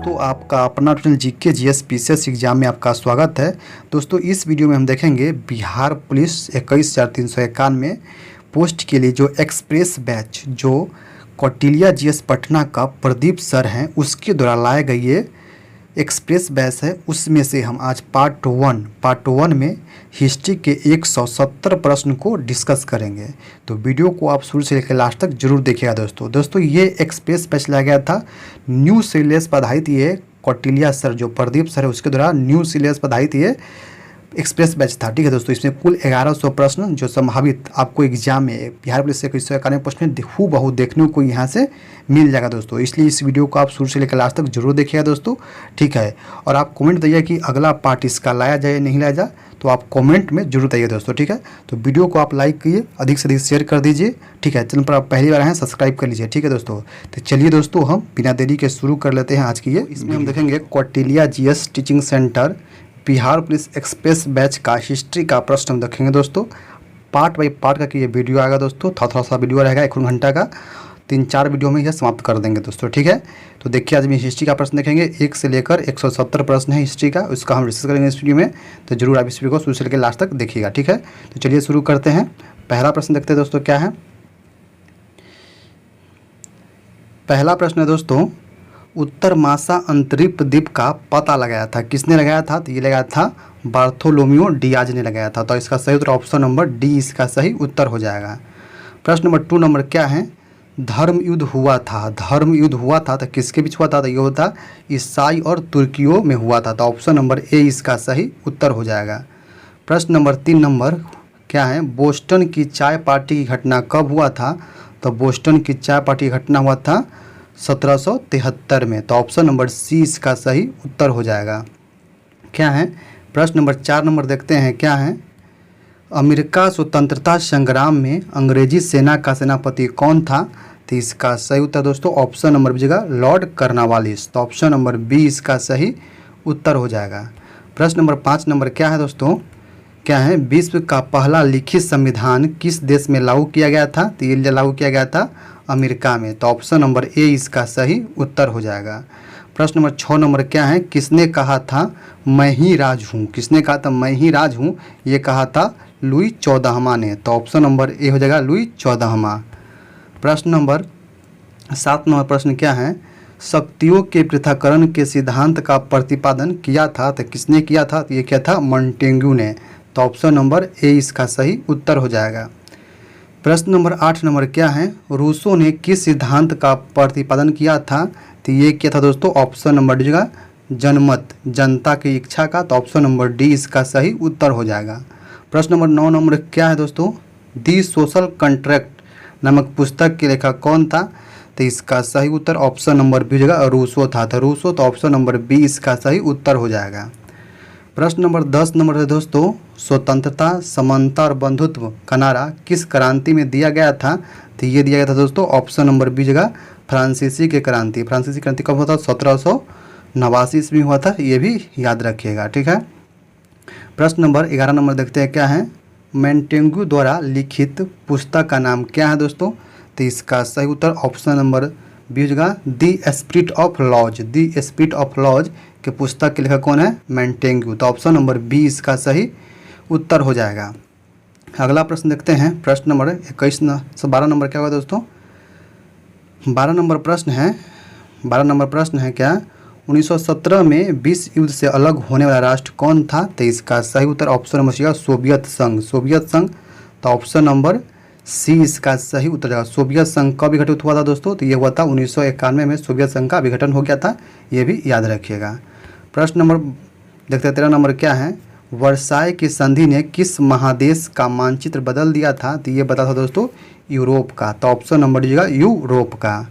दोस्तों, आपका अपना total GK GS PCS exam में आपका स्वागत है। दोस्तों, इस वीडियो में हम देखेंगे बिहार पुलिस 21,391 पोस्ट के लिए जो एक्सप्रेस बैच जो कौटिल्या जीएस पटना का प्रदीप सर हैं उसके द्वारा लाए गए ये एक्सप्रेस बैच है। उसमें से हम आज पार्ट वन में हिस्ट्री के 170 प्रश्न को डिस्कस करेंगे। तो वीडियो को आप शुरू से लेकर लास्ट तक जरूर देखिएगा। दोस्तों ये एक्सप्रेस बैच लाया गया था, न्यू सिलेबस पर आधारित ये कौटिल्या सर जो प्रदीप सर है उसके द्वारा न्यू सिलेबस पर आधारित ये एक्सप्रेस बैच था। ठीक है दोस्तों, इसमें कुल 1100 प्रश्न जो संभावित आपको एग्जाम में बिहार पुलिस से 2191 प्रश्न हूबहू देखने को यहाँ से मिल जाएगा दोस्तों। इसलिए इस वीडियो को आप शुरू से लेकर लास्ट तक जरूर देखिएगा दोस्तों। ठीक है, और आप कमेंट दिए कि अगला पार्ट इसका लाया जाए या नहीं लाया जाए, तो आप कमेंट में जरूर बताइए दोस्तों। ठीक है, तो वीडियो को आप लाइक कीजिए, अधिक से अधिक शेयर कर दीजिए। ठीक है, चैनल पर आप पहली बार हैं सब्सक्राइब कर लीजिए। ठीक है दोस्तों, तो चलिए दोस्तों हम बिना देरी के शुरू कर लेते हैं आज की ये। इसमें हम देखेंगे Kautilya GS teaching centre Bihar police express batch का हिस्ट्री का प्रश्न हम देखेंगे दोस्तों। पार्ट बाई पार्ट का कि ये वीडियो आएगा दोस्तों, थोड़ा सा वीडियो रहेगा 1 घंटा का, 3-4 वीडियो में यह समाप्त कर देंगे दोस्तों। ठीक है, तो देखिए आज हम हिस्ट्री का प्रश्न देखेंगे, 1 से लेकर 170 प्रश्न है हिस्ट्री का, उसका हम डिस्कस करेंगे इस वीडियो में। तो जरूर आप इस वीडियो को शुरू से लेकर लास्ट तक देखिएगा। ठीक है, तो चलिए शुरू करते हैं। पहला प्रश्न देखते हैं दोस्तों क्या है। पहला प्रश्न है दोस्तों, उत्तर मासा अंतरिक्ष द्वीप का पता लगाया था, किसने लगाया था? तो ये लगाया था बार्थोलोमियो डियाज ने लगाया था। तो इसका सही उत्तर ऑप्शन नंबर डी इसका सही उत्तर हो जाएगा। प्रश्न नंबर 2 नंबर क्या है, धर्म युद्ध हुआ था, धर्म युद्ध हुआ था तो किसके बीच हुआ था? तो ये होता ईसाई और तुर्कियों में हुआ था। तो ऑप्शन नंबर ए इसका सही उत्तर हो जाएगा। प्रश्न नंबर 3 नंबर क्या है, बोस्टन की चाय पार्टी की घटना कब हुआ था? तो बोस्टन की चाय पार्टी की घटना हुआ था 1773 में। तो ऑप्शन नंबर सी इसका सही उत्तर हो जाएगा। क्या है, प्रश्न नंबर 4 नंबर देखते हैं क्या है, अमेरिका स्वतंत्रता संग्राम में अंग्रेजी सेना का सेनापति कौन था? तो इसका सही उत्तर दोस्तों ऑप्शन नंबर बी जगह लॉर्ड कर्नवालिस। तो ऑप्शन नंबर बी इसका सही उत्तर हो जाएगा। प्रश्न नंबर 5 नंबर क्या है दोस्तों, क्या है, विश्व का पहला लिखित संविधान किस देश में लागू किया गया था? तो ये लागू किया गया था अमेरिका में। तो ऑप्शन नंबर ए इसका सही उत्तर हो जाएगा। प्रश्न नंबर 6 नंबर क्या है, किसने कहा था मैं ही राज हूँ? किसने कहा था मैं ही राज हूँ? ये कहा था लुई 14वां ने। तो ऑप्शन नंबर ए हो जाएगा लुई 14वां। प्रश्न नंबर 7 नंबर प्रश्न क्या है, शक्तियों के पृथक्करण के सिद्धांत का प्रतिपादन किया था, तो किसने किया था? तो ये किया था मोंटेग्यू ने। तो ऑप्शन नंबर ए इसका सही उत्तर हो जाएगा। प्रश्न नंबर 8 नंबर क्या है, रूसो ने किस सिद्धांत का प्रतिपादन किया था? तो ये किया था दोस्तों ऑप्शन नंबर डी जगह जनमत, जनता की इच्छा का। तो ऑप्शन नंबर डी इसका सही उत्तर हो जाएगा। प्रश्न नंबर 9 नंबर क्या है दोस्तों, दी सोशल कॉन्ट्रैक्ट नामक पुस्तक के लेखक कौन था? तो इसका सही उत्तर ऑप्शन नंबर बी जगह रूसो था। तो रूसो, तो ऑप्शन नंबर बी इसका सही उत्तर हो जाएगा। प्रश्न नंबर 10 नंबर है दोस्तों, स्वतंत्रता समानता और बंधुत्व का नारा किस क्रांति में दिया गया था? तो ये दिया गया था दोस्तों ऑप्शन नंबर बी जगह फ्रांसीसी की क्रांति। फ्रांसीसी क्रांति कब हुआ था? 1789 ईस्वी में हुआ था, ये भी याद रखिएगा। ठीक है, प्रश्न नंबर 11 नंबर देखते हैं क्या है, मोंटेग्यू द्वारा लिखित पुस्तक का नाम क्या है दोस्तों? तो इसका सही उत्तर ऑप्शन नंबर बी जगह the spirit of laws, the spirit of laws के पुस्तक के लेखक कौन है? मोंटेग्यू। तो ऑप्शन नंबर बी इसका सही उत्तर हो जाएगा। अगला प्रश्न देखते हैं, प्रश्न नंबर 12 नंबर क्या होगा दोस्तों, 12 नंबर प्रश्न है क्या, 1917 में विश्व युद्ध से अलग होने वाला राष्ट्र कौन था? तो इसका सही उत्तर ऑप्शन नंबर सी सोवियत संघ, सोवियत संघ। तो ऑप्शन नंबर सी इसका सही उत्तर जाएगा। सोवियत संघ कब विघटित हुआ था दोस्तों? तो ये हुआ था 1991 में सोवियत संघ का विघटन हो गया था, ये भी याद रखिएगा। प्रश्न नंबर देखते हैं 13 नंबर क्या है, वर्साय की संधि ने किस महादेश का मानचित्र बदल दिया था? तो ये बता था दोस्तों यूरोप का। तो ऑप्शन नंबर दीजिएगा यूरोप का।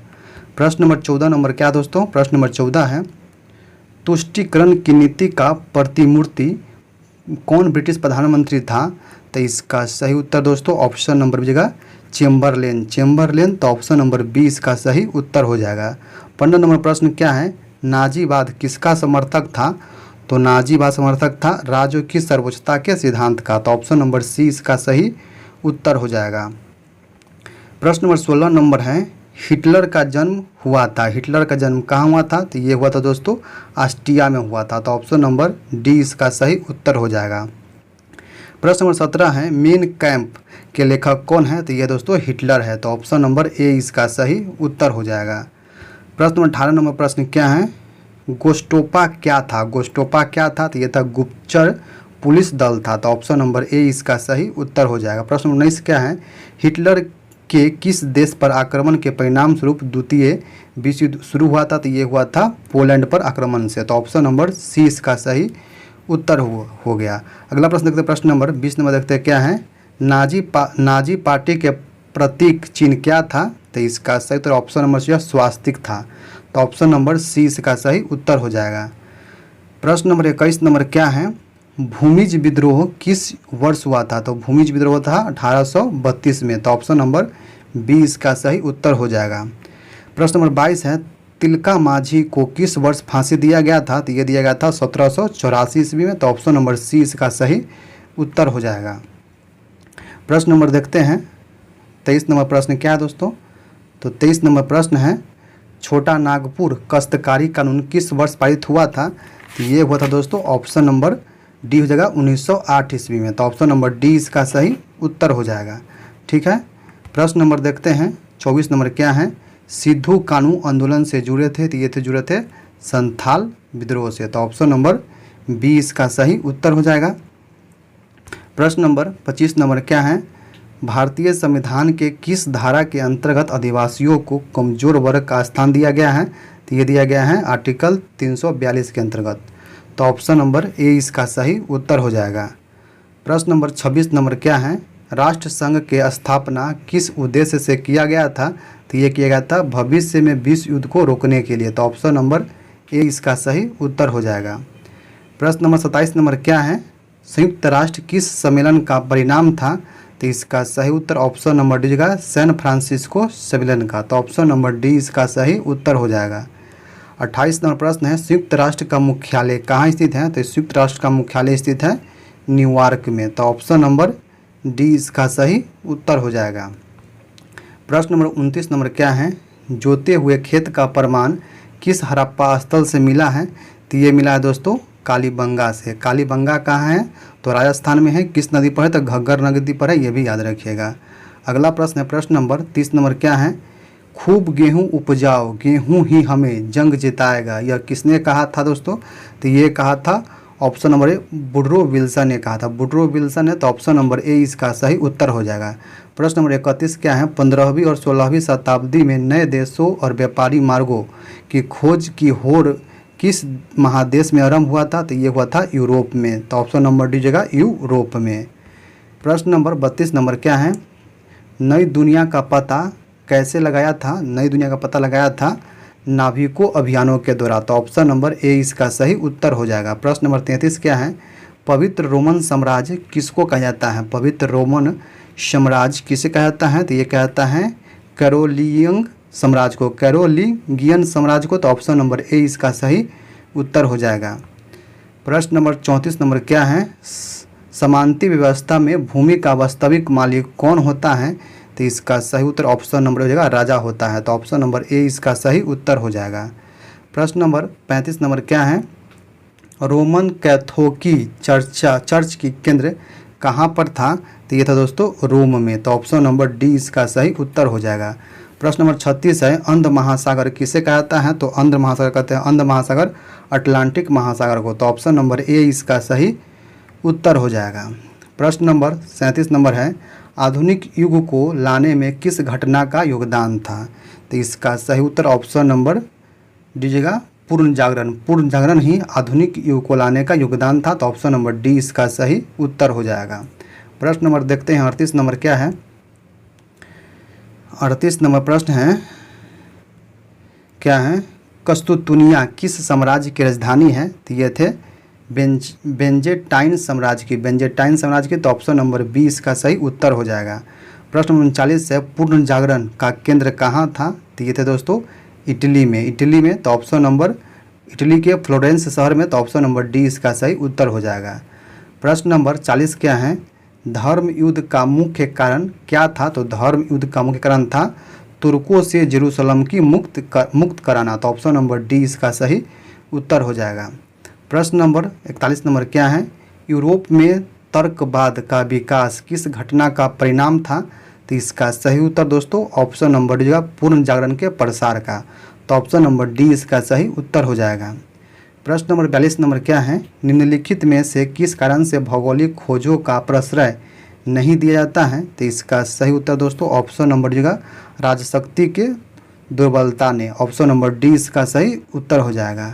प्रश्न नंबर 14 नंबर क्या दोस्तों, प्रश्न नंबर 14 है, तुष्टीकरण की नीति का प्रतिमूर्ति कौन ब्रिटिश प्रधानमंत्री था? तो इसका सही उत्तर दोस्तों ऑप्शन नंबर दीजिएगा चेम्बरलेन, चेम्बरलेन। तो ऑप्शन नंबर बी इसका सही उत्तर हो जाएगा। 15 नंबर प्रश्न क्या है, नाजीवाद किसका समर्थक था? तो नाजीवाद समर्थक था राज्यों की सर्वोच्चता के सिद्धांत का। तो ऑप्शन नंबर सी इसका सही उत्तर हो जाएगा। प्रश्न नंबर 16 नंबर है, हिटलर का जन्म हुआ था। हिटलर का जन्म कहाँ हुआ था? तो ये हुआ था दोस्तों ऑस्ट्रिया में हुआ था। तो ऑप्शन नंबर डी इसका सही उत्तर हो जाएगा। प्रश्न नंबर 17 है, मेन कैंप के लेखक कौन है? तो ये दोस्तों हिटलर है। तो ऑप्शन नंबर ए इसका सही उत्तर हो जाएगा। प्रश्न नंबर 18 नंबर प्रश्न क्या है, गोस्टोपा क्या था? गोस्टोपा क्या था? तो ये था गुप्तचर पुलिस दल था। तो ऑप्शन नंबर ए इसका सही उत्तर हो जाएगा। प्रश्न नंबर 19 क्या है, हिटलर के किस देश पर आक्रमण के परिणाम स्वरूप द्वितीय विश्व युद्ध शुरू हुआ था? तो ये हुआ था पोलैंड पर आक्रमण से। तो ऑप्शन नंबर सी इसका सही उत्तर हो गया। अगला प्रश्न देखते हैं, प्रश्न नंबर 20 नंबर देखते हैं क्या है, नाजी पार्टी के प्रतीक चिन्ह क्या था? तो इसका सही उत्तर ऑप्शन नंबर सी स्वास्तिक था। तो ऑप्शन नंबर सी इसका सही उत्तर हो जाएगा। प्रश्न नंबर 21 नंबर क्या है, भूमिज विद्रोह किस वर्ष हुआ था? तो भूमिज विद्रोह था 1832 में। तो ऑप्शन नंबर बी इसका सही उत्तर हो जाएगा। प्रश्न नंबर 22 है, तिलका माझी को किस वर्ष फांसी दिया गया था? तो ये दिया गया था 1784 ईस्वी में। तो ऑप्शन नंबर सी इसका सही उत्तर हो जाएगा। प्रश्न नंबर देखते हैं 23 नंबर प्रश्न क्या है दोस्तों? तो 23 नंबर प्रश्न है, छोटा नागपुर काश्तकारी कानून किस वर्ष पारित हुआ था? तो ये हुआ था दोस्तों ऑप्शन नंबर डी हो जाएगा 1908 ईस्वी में। तो ऑप्शन नंबर डी इसका सही उत्तर हो जाएगा। ठीक है। प्रश्न नंबर देखते हैं 24 नंबर क्या है, सिद्धू कानू आंदोलन से जुड़े थे? तो ये थे जुड़े थे संथाल विद्रोह से। तो ऑप्शन नंबर बी इसका सही उत्तर हो जाएगा। प्रश्न नंबर 25 नंबर क्या है, भारतीय संविधान के किस धारा के अंतर्गत आदिवासियों को कमजोर वर्ग का स्थान दिया गया है? तो ये दिया गया है आर्टिकल 342 के अंतर्गत। तो ऑप्शन नंबर ए इसका सही उत्तर हो जाएगा। प्रश्न नंबर 26 नंबर क्या है, राष्ट्र संघ के स्थापना किस उद्देश्य से किया गया था? तो ये किया गया था भविष्य में विश्व युद्ध को रोकने के लिए। तो ऑप्शन नंबर ए इसका सही उत्तर हो जाएगा। प्रश्न नंबर 27 नंबर क्या है, संयुक्त राष्ट्र किस सम्मेलन का परिणाम था? तो इसका सही उत्तर ऑप्शन नंबर डी का सैन फ्रांसिस्को सम्मेलन का। तो ऑप्शन नंबर डी इसका सही उत्तर हो जाएगा। 28 नंबर प्रश्न है, संयुक्त राष्ट्र का मुख्यालय कहाँ स्थित है? तो संयुक्त राष्ट्र का मुख्यालय स्थित है न्यूयॉर्क में। तो ऑप्शन नंबर डी इसका सही उत्तर हो जाएगा। प्रश्न नंबर 29 नंबर क्या है, जोते हुए खेत का प्रमाण किस हड़प्पा स्थल से मिला है? तो ये मिला है दोस्तों कालीबंगा से। कालीबंगा कहाँ है? तो राजस्थान में है। किस नदी पर है? तो घग्गर नदी पर है, ये भी याद रखिएगा। अगला प्रश्न है प्रश्न नंबर 30 नंबर क्या है, खूब गेहूं उपजाओ, गेहूं ही हमें जंग जिताएगा, यह किसने कहा था दोस्तों? तो ये कहा था ऑप्शन नंबर ए वुडरो विल्सन ने कहा था। वुडरो विल्सन है। तो ऑप्शन नंबर ए इसका सही उत्तर हो जाएगा। प्रश्न नंबर 31 क्या है, 15वीं और 16वीं शताब्दी में नए देशों और व्यापारी मार्गों की खोज की होड़ किस महादेश में आरंभ हुआ था? तो ये हुआ था यूरोप में। तो ऑप्शन नंबर डी जगह यूरोप में। प्रश्न नंबर 32 नंबर क्या है, नई दुनिया का पता कैसे लगाया था? नई दुनिया का पता लगाया था नाविकों अभियानों के द्वारा। तो ऑप्शन नंबर ए इसका सही उत्तर हो जाएगा। प्रश्न नंबर 33 क्या है, पवित्र रोमन साम्राज्य किसको कहा जाता है? पवित्र रोमन साम्राज्य किसे कहा जाता है? तो ये कहता है कैरोलिंग साम्राज्य को, कैरोलिंगियन साम्राज्य को। तो ऑप्शन नंबर ए इसका सही उत्तर हो जाएगा। प्रश्न नंबर 34 नंबर क्या है, समानती व्यवस्था में भूमि का वास्तविक मालिक कौन होता है? तो इसका सही उत्तर ऑप्शन नंबर हो जाएगा राजा होता है। तो ऑप्शन नंबर ए इसका सही उत्तर हो जाएगा। प्रश्न नंबर 35 नंबर क्या है, रोमन कैथोलिक चर्च की केंद्र कहाँ पर था? तो ये था दोस्तों रोम में। तो ऑप्शन नंबर डी इसका सही उत्तर हो जाएगा। प्रश्न नंबर 36 है, अंध महासागर किसे कहता है? तो अंध महासागर कहते हैं अंध महासागर अटलांटिक महासागर को। तो ऑप्शन नंबर ए इसका सही उत्तर हो जाएगा। प्रश्न नंबर 37 नंबर है, आधुनिक युग को लाने में किस घटना का योगदान था? तो इसका सही उत्तर ऑप्शन नंबर दीजिएगा पूर्ण जागरण। पूर्ण जागरण ही आधुनिक युग को लाने का योगदान था। तो ऑप्शन नंबर डी इसका सही उत्तर हो जाएगा। प्रश्न नंबर देखते हैं 38 नंबर क्या है, 38 नंबर प्रश्न है क्या है, कस्तुतुनिया किस साम्राज्य की राजधानी है? तो ये थे बेंजेटाइन साम्राज्य की, बेंजेटाइन साम्राज्य की। तो ऑप्शन नंबर बी इसका सही उत्तर हो जाएगा। प्रश्न नंबर 39 है, पूर्ण जागरण का केंद्र कहाँ था? तो ये थे दोस्तों इटली में, इटली में। तो ऑप्शन नंबर इटली के फ्लोरेंस शहर में। तो ऑप्शन नंबर डी इसका सही उत्तर हो जाएगा। प्रश्न नंबर 40 क्या है, धर्म युद्ध का मुख्य कारण क्या था? तो धर्म युद्ध का मुख्य कारण था तुर्कों से जेरूसलम की मुक्त कराना। तो ऑप्शन नंबर डी इसका सही उत्तर हो जाएगा। प्रश्न नंबर 41 नंबर क्या है, यूरोप में तर्कवाद का विकास किस घटना का परिणाम था। तो इसका सही उत्तर दोस्तों ऑप्शन नंबर डी पूर्ण जागरण के प्रसार का। तो ऑप्शन नंबर डी इसका सही उत्तर हो जाएगा। प्रश्न नंबर 42 नंबर क्या है, निम्नलिखित में से किस कारण से भौगोलिक खोजों का प्रश्रय नहीं दिया जाता है। तो इसका सही उत्तर दोस्तों ऑप्शन नंबर डी राजशक्ति के दुर्बलता ने। ऑप्शन नंबर डी इसका सही उत्तर हो जाएगा।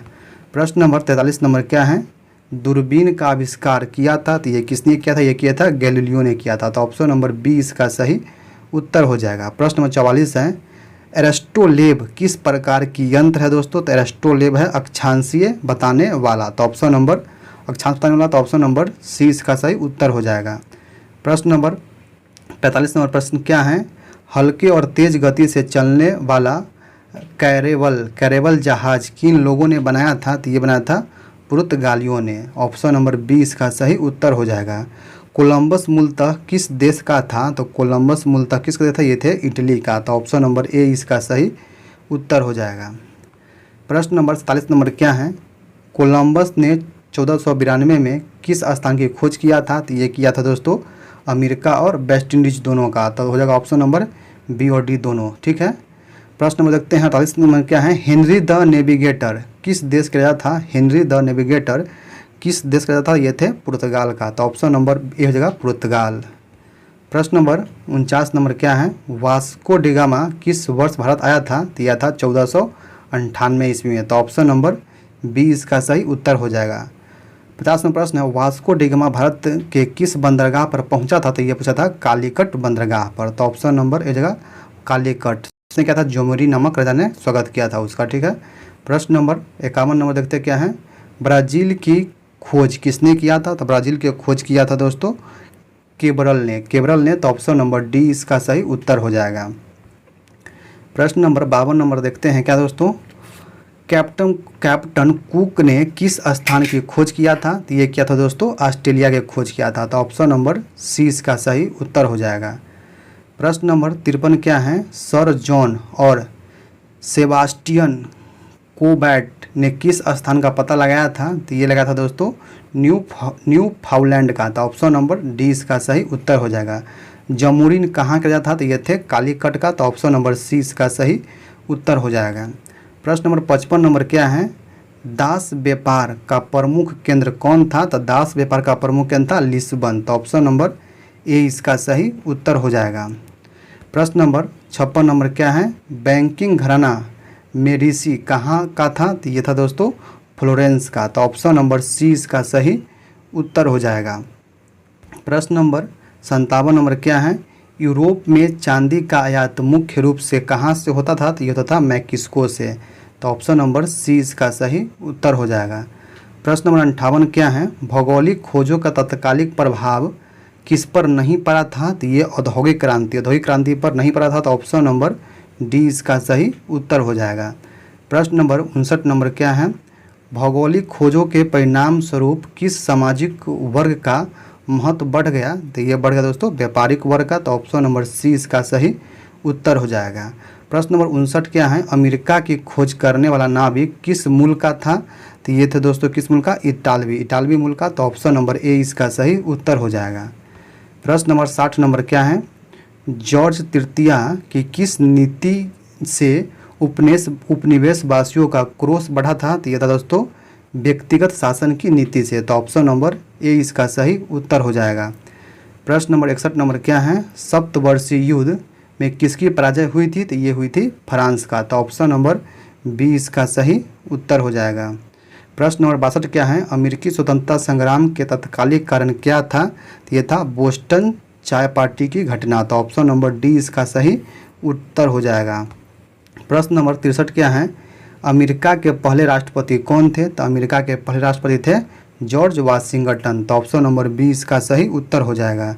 प्रश्न नंबर 43 नंबर क्या है, दूरबीन का आविष्कार किया था। तो ये किसने किया था, ये किया था गैलीलियो ने किया था। तो ऑप्शन नंबर बी इसका सही उत्तर हो जाएगा। प्रश्न नंबर 44 है, एरिस्टोलेब किस प्रकार की यंत्र है दोस्तों। तो एरिस्टोलेब है अक्षांशीय बताने वाला। तो ऑप्शन नंबर अक्षांश बताने वाला, तो ऑप्शन नंबर सी इसका सही उत्तर हो जाएगा। प्रश्न नंबर 45 नंबर प्रश्न क्या है, हल्के और तेज गति से चलने वाला कैरेवल जहाज किन लोगों ने बनाया था। तो ये बनाया था पुर्तगालियों ने। ऑप्शन नंबर बी इसका सही उत्तर हो जाएगा। कोलंबस मूलतः किस देश का था। तो कोलंबस मूलतः किसका देश था, ये थे इटली का। तो ऑप्शन नंबर ए इसका सही उत्तर हो जाएगा। प्रश्न नंबर 47 नंबर क्या है, कोलंबस ने 1492 में किस स्थान की खोज किया था। तो ये किया था दोस्तों अमेरिका और वेस्ट इंडीज दोनों का। तो हो जाएगा ऑप्शन नंबर बी और डी दोनों, ठीक है। प्रश्न नंबर देखते हैं 48 नंबर क्या है, हेनरी द नेविगेटर किस देश का राजा था। हेनरी द नेविगेटर किस देश का राजा था, ये थे पुर्तगाल का। तो ऑप्शन नंबर ए हो जाएगा पुर्तगाल। प्रश्न नंबर 49 नंबर क्या है, वास्को डिगामा किस वर्ष भारत आया था। तो यह था 1498 ईस्वी में। तो ऑप्शन नंबर बी इसका सही उत्तर हो जाएगा। 50 नंबर प्रश्न है, वास्को डिगामा भारत के किस बंदरगाह पर पहुंचा था। तो ये पूछा था कालीकट बंदरगाह पर। तो ऑप्शन नंबर ए जगह कालीकट। इसने क्या था, जोमरी नामक राजा ने स्वागत किया था उसका, ठीक है। प्रश्न नंबर 51 नंबर देखते क्या है, ब्राज़ील की खोज किसने किया था। तो ब्राज़ील की खोज किया था दोस्तों केबरल ने। तो ऑप्शन नंबर डी इसका सही उत्तर हो जाएगा। प्रश्न नंबर 52 नंबर देखते हैं क्या दोस्तों, कैप्टन कुक ने किस स्थान की खोज किया था। तो ये किया था दोस्तों ऑस्ट्रेलिया की खोज किया था। तो ऑप्शन नंबर सी इसका सही उत्तर हो जाएगा। प्रश्न नंबर 53 क्या है, सर जॉन और सेबास्टियन कोबैट ने किस स्थान का पता लगाया था। तो ये लगाया था दोस्तों न्यू फाउलैंड का। तो ऑप्शन नंबर डी इसका सही उत्तर हो जाएगा। जमूरिन कहाँ का था। तो ये थे कालीकट का। तो ऑप्शन नंबर सी इसका सही उत्तर हो जाएगा। प्रश्न नंबर 55 नंबर क्या है, दास व्यापार का प्रमुख केंद्र कौन था। तो दास व्यापार का प्रमुख केंद्र था लिस्बन। तो ऑप्शन नंबर ए इसका सही उत्तर हो जाएगा। प्रश्न नंबर 56 नंबर क्या है, बैंकिंग घराना मेडिसी कहाँ का था। तो ये था दोस्तों फ्लोरेंस का। तो ऑप्शन नंबर सी इसका सही उत्तर हो जाएगा। प्रश्न नंबर 57 नंबर क्या है, यूरोप में चांदी का आयात मुख्य रूप से कहाँ से होता था। तो ये होता था मैक्सिको से। तो ऑप्शन नंबर सी इसका सही उत्तर हो जाएगा। प्रश्न नंबर 58 क्या है, भौगोलिक खोजों का तत्कालिक प्रभाव किस पर नहीं पड़ा था। तो ये औद्योगिक क्रांति पर नहीं पड़ा था। तो ऑप्शन नंबर डी इसका सही उत्तर हो जाएगा। प्रश्न नंबर 59 नंबर क्या है, भौगोलिक खोजों के परिणाम स्वरूप किस सामाजिक वर्ग का महत्व बढ़ गया। तो ये बढ़ गया दोस्तों व्यापारिक वर्ग का। तो ऑप्शन नंबर सी इसका सही उत्तर हो जाएगा। प्रश्न नंबर 59 क्या है, अमेरिका की खोज करने वाला नाविक किस मूल का था। तो ये थे दोस्तों किस मूल का, इटालवी मूल का। तो ऑप्शन नंबर ए इसका सही उत्तर हो जाएगा। प्रश्न नंबर 60 नंबर क्या है, जॉर्ज तृतीया की किस नीति से उपनिवेशवासियों का क्रोध बढ़ा था। तो यह था दोस्तों व्यक्तिगत शासन की नीति से। तो ऑप्शन नंबर ए इसका सही उत्तर हो जाएगा। प्रश्न नंबर 61 नंबर क्या है, सप्तवर्षीय युद्ध में किसकी पराजय हुई थी। तो ये हुई थी फ्रांस का। तो ऑप्शन नंबर बी इसका सही उत्तर हो जाएगा। प्रश्न नंबर 62 क्या है, अमेरिकी स्वतंत्रता संग्राम के तत्कालिक कारण क्या था। तो ये था बोस्टन चाय पार्टी की घटना। तो ऑप्शन नंबर डी इसका सही उत्तर हो जाएगा। प्रश्न नंबर 63 क्या है, अमेरिका के पहले राष्ट्रपति कौन थे। तो अमेरिका के पहले राष्ट्रपति थे जॉर्ज वाशिंगटन। तो ऑप्शन नंबर बी इसका सही उत्तर हो जाएगा।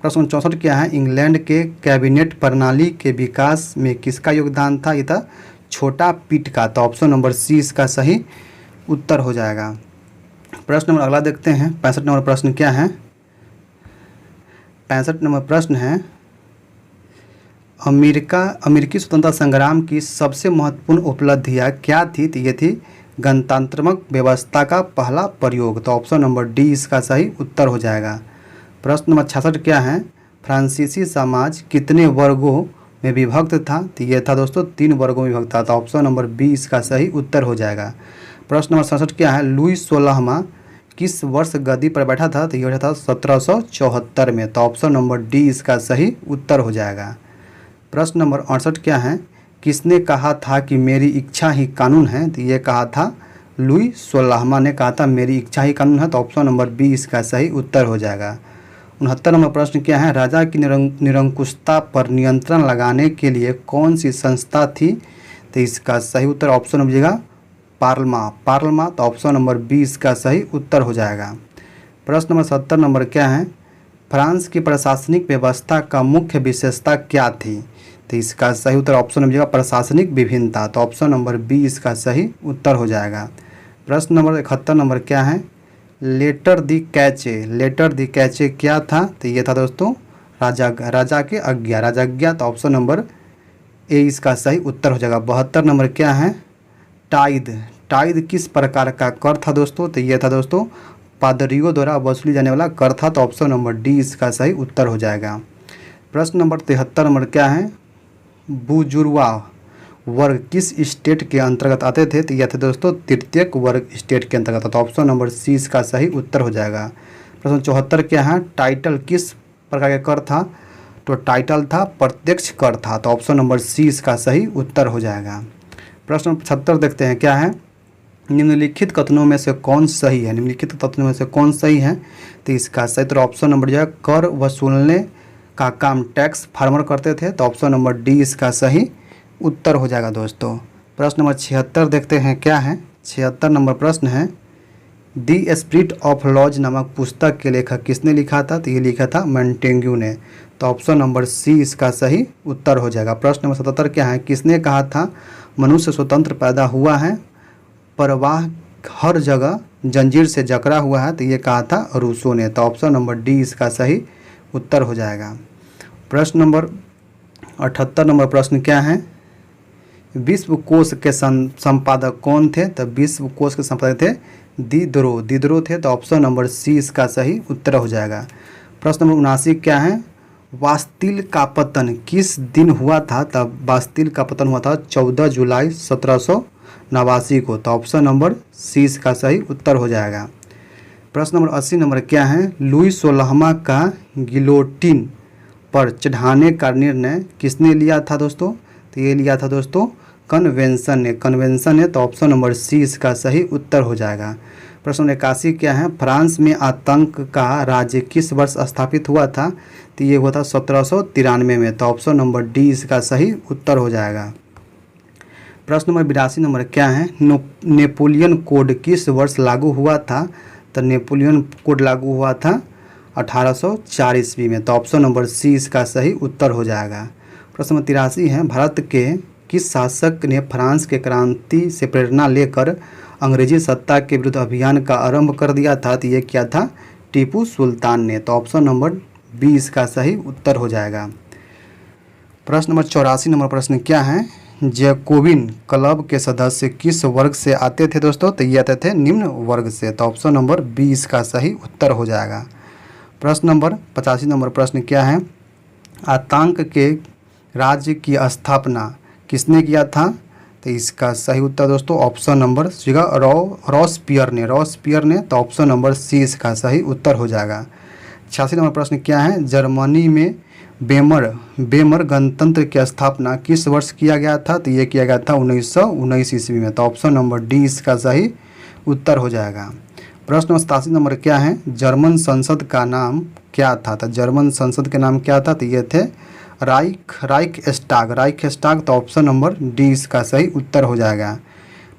प्रश्न 64 क्या है, इंग्लैंड के कैबिनेट प्रणाली के विकास में किसका योगदान था। ये था छोटा पिट का। तो ऑप्शन नंबर सी इसका सही उत्तर हो जाएगा। प्रश्न नंबर अगला देखते हैं 65 नंबर प्रश्न क्या है, 65 नंबर प्रश्न है, अमेरिकी स्वतंत्रता संग्राम की सबसे महत्वपूर्ण उपलब्धियाँ क्या थी? तो ये थी गणतंत्रात्मक व्यवस्था का पहला प्रयोग। तो ऑप्शन नंबर डी इसका सही उत्तर हो जाएगा। प्रश्न नंबर 66 क्या है? फ्रांसीसी समाज कितने वर्गों में विभक्त था? तो ये था दोस्तों 3 वर्गों में विभक्त था। तो ऑप्शन नंबर बी इसका सही उत्तर हो जाएगा। प्रश्न नंबर 67 क्या है? लुई 16वां किस वर्ष गद्दी पर बैठा था? तो ये बैठा था 1774 में। तो ऑप्शन नंबर डी इसका सही उत्तर हो जाएगा। प्रश्न नंबर 68 क्या है? किसने कहा था कि मेरी इच्छा ही कानून है? तो ये कहा था लुई 16वां ने कहा था मेरी इच्छा ही कानून है। तो ऑप्शन नंबर बी इसका सही उत्तर हो जाएगा। 69 नंबर प्रश्न क्या है? राजा की निरंकुशता पर नियंत्रण लगाने के लिए कौन सी संस्था थी? तो इसका सही उत्तर ऑप्शन हो जाएगा पार्लमा। तो ऑप्शन नंबर बी इसका सही उत्तर हो जाएगा। प्रश्न नंबर 70 नंबर क्या है? फ्रांस की प्रशासनिक व्यवस्था का मुख्य विशेषता क्या थी? तो इसका सही उत्तर ऑप्शन हो जाएगा प्रशासनिक विभिन्नता। तो ऑप्शन नंबर बी इसका सही उत्तर हो जाएगा। प्रश्न नंबर 71 नंबर क्या है? लेटर दी कैचे क्या था? तो ये था दोस्तों राजा के आज्ञा। तो ऑप्शन नंबर ए इसका सही उत्तर हो जाएगा। 72 नंबर क्या है? टाइद किस प्रकार का कर था दोस्तों? तो ये था दोस्तों पादरियों द्वारा वसूली जाने वाला कर था। तो ऑप्शन नंबर डी इसका सही उत्तर हो जाएगा। प्रश्न नंबर 73 नंबर क्या है? बुजुर्वा वर्ग किस स्टेट के अंतर्गत आते थे? तो यह थे दोस्तों तृतीयक वर्ग स्टेट के अंतर्गत। तो ऑप्शन नंबर सी इसका सही उत्तर हो जाएगा। प्रश्न 74 क्या है? टाइटल किस प्रकार का कर था? तो टाइटल था प्रत्यक्ष कर था। तो ऑप्शन नंबर सी इसका सही उत्तर हो जाएगा। प्रश्न 75 देखते हैं क्या है? निम्नलिखित कथनों में से कौन सही है? तो इसका सही उत्तर ऑप्शन नंबर जो है कर वसूलने का काम टैक्स फार्मर करते थे। तो ऑप्शन नंबर डी इसका सही उत्तर हो जाएगा दोस्तों। प्रश्न नंबर 76 देखते हैं क्या है? 76 नंबर प्रश्न है दी स्पिरिट ऑफ लॉज नामक पुस्तक के लेखक किसने लिखा था? तो ये लिखा था मोंटेग्यू ने। तो ऑप्शन नंबर सी इसका सही उत्तर हो जाएगा। प्रश्न नंबर 77 क्या है? किसने कहा था मनुष्य स्वतंत्र पैदा हुआ है पर वह हर जगह जंजीर से जकड़ा हुआ है? तो ये कहा था रूसो ने। तो ऑप्शन नंबर डी इसका सही उत्तर हो जाएगा। प्रश्न नंबर 78 नंबर प्रश्न क्या है? विश्व कोश के संपादक कौन थे? तो विश्व कोश के संपादक थे दिदरो थे। तो ऑप्शन नंबर सी इसका सही उत्तर हो जाएगा। प्रश्न नंबर 79 क्या है? बास्तिल का पतन किस दिन हुआ था? तब बास्तिल का पतन हुआ था 14 जुलाई 1789 को। तो ऑप्शन नंबर सी इसका सही उत्तर हो जाएगा। प्रश्न नंबर 80 नंबर क्या है? लुई 16वां का गिलोटिन पर चढ़ाने का निर्णय किसने लिया था दोस्तों? तो ये लिया था दोस्तों कन्वेंशन ने। तो ऑप्शन नंबर सी इसका सही उत्तर हो जाएगा। प्रश्न नंबर 81 क्या है? फ्रांस में आतंक का राज्य किस वर्ष स्थापित हुआ था? तो ये हुआ था 1793 में। तो ऑप्शन नंबर डी इसका सही उत्तर हो जाएगा। प्रश्न नंबर 82 नंबर क्या है? नेपोलियन कोड किस वर्ष लागू हुआ था? तो नेपोलियन कोड लागू हुआ था 1804 ईस्वी में। तो ऑप्शन नंबर सी इसका सही उत्तर हो जाएगा। प्रश्न नंबर 83 है? भारत के किस शासक ने फ्रांस के क्रांति से प्रेरणा लेकर अंग्रेजी सत्ता के विरुद्ध अभियान का आरंभ कर दिया था? तो ये क्या था? टीपू सुल्तान ने। तो ऑप्शन नंबर बी इसका सही उत्तर हो जाएगा। प्रश्न नंबर 84 नंबर प्रश्न क्या है? जैकोबिन क्लब के सदस्य किस वर्ग से आते थे दोस्तों? तो ये आते थे निम्न वर्ग से। तो ऑप्शन नंबर बी इसका सही उत्तर हो जाएगा। प्रश्न नंबर 85 नंबर प्रश्न क्या है? आतंक के राज्य की स्थापना किसने किया था? तो इसका सही उत्तर दोस्तों ऑप्शन नंबर रॉसपियर ने। तो ऑप्शन नंबर सी इसका सही उत्तर हो जाएगा। 86 नंबर प्रश्न क्या है? जर्मनी में बेमर गणतंत्र की स्थापना किस वर्ष किया गया था? तो ये किया गया था 1919 ईस्वी में। तो ऑप्शन नंबर डी इसका सही उत्तर हो जाएगा। प्रश्न 87 नंबर क्या है? जर्मन संसद का नाम क्या था? तो जर्मन संसद के नाम क्या था? तो ये थे राइखस्टाग। तो ऑप्शन नंबर डी इसका सही उत्तर हो जाएगा।